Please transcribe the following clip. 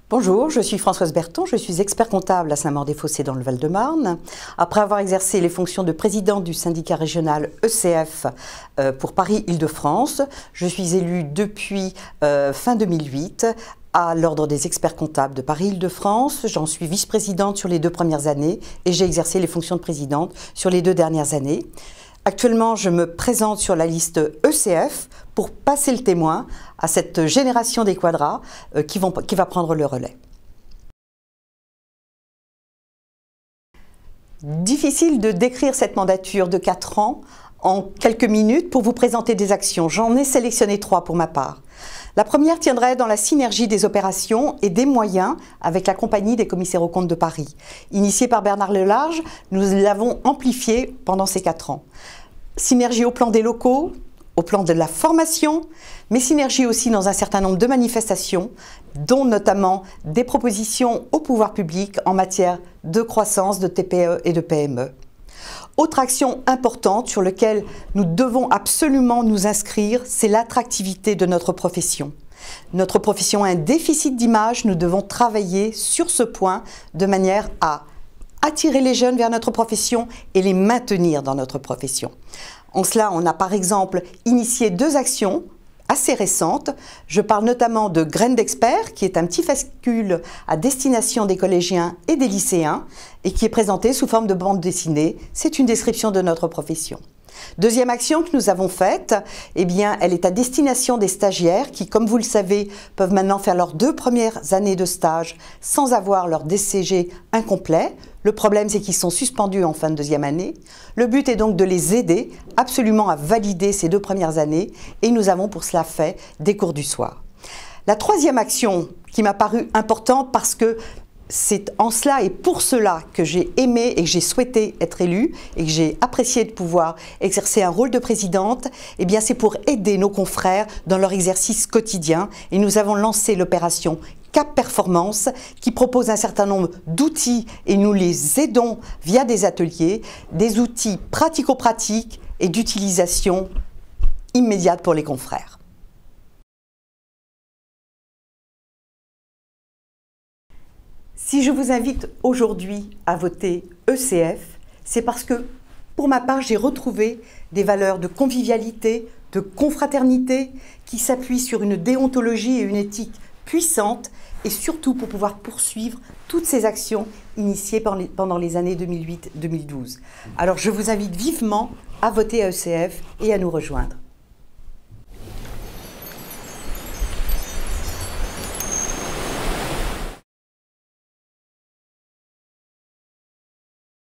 Bonjour, je suis Françoise Berton, je suis expert comptable à Saint-Maur-des-Fossés dans le Val-de-Marne. Après avoir exercé les fonctions de présidente du syndicat régional ECF pour Paris-Île-de-France, je suis élue depuis fin 2008 à l'Ordre des experts comptables de Paris-Île-de-France. J'en suis vice-présidente sur les 2 premières années et j'ai exercé les fonctions de présidente sur les 2 dernières années. Actuellement, je me présente sur la liste ECF pour passer le témoin à cette génération des quadras qui va prendre le relais. Difficile de décrire cette mandature de 4 ans en quelques minutes pour vous présenter des actions. J'en ai sélectionné 3 pour ma part. La première tiendrait dans la synergie des opérations et des moyens avec la compagnie des commissaires aux comptes de Paris. Initiée par Bernard Lelarge, nous l'avons amplifiée pendant ces 4 ans. Synergie au plan des locaux, au plan de la formation, mais synergie aussi dans un certain nombre de manifestations, dont notamment des propositions au pouvoir public en matière de croissance, de TPE et de PME. Autre action importante sur laquelle nous devons absolument nous inscrire, c'est l'attractivité de notre profession. Notre profession a un déficit d'image, nous devons travailler sur ce point de manière à attirer les jeunes vers notre profession et les maintenir dans notre profession. En cela, on a par exemple initié 2 actions assez récentes. Je parle notamment de Graines d'experts, qui est un petit fascicule à destination des collégiens et des lycéens et qui est présenté sous forme de bande dessinée. C'est une description de notre profession. Deuxième action que nous avons faite, eh bien, elle est à destination des stagiaires qui, comme vous le savez, peuvent maintenant faire leurs 2 premières années de stage sans avoir leur DCG incomplet. Le problème, c'est qu'ils sont suspendus en fin de 2e année. Le but est donc de les aider absolument à valider ces 2 premières années et nous avons pour cela fait des cours du soir. La 3e action qui m'a paru importante parce que c'est en cela et pour cela que j'ai aimé et que j'ai souhaité être élue et que j'ai apprécié de pouvoir exercer un rôle de présidente, eh bien c'est pour aider nos confrères dans leur exercice quotidien et nous avons lancé l'opération Cap Performance qui propose un certain nombre d'outils et nous les aidons via des ateliers, des outils pratico-pratiques et d'utilisation immédiate pour les confrères. Si je vous invite aujourd'hui à voter ECF, c'est parce que, pour ma part, j'ai retrouvé des valeurs de convivialité, de confraternité, qui s'appuient sur une déontologie et une éthique puissantes, et surtout pour pouvoir poursuivre toutes ces actions initiées pendant les années 2008-2012. Alors je vous invite vivement à voter ECF et à nous rejoindre.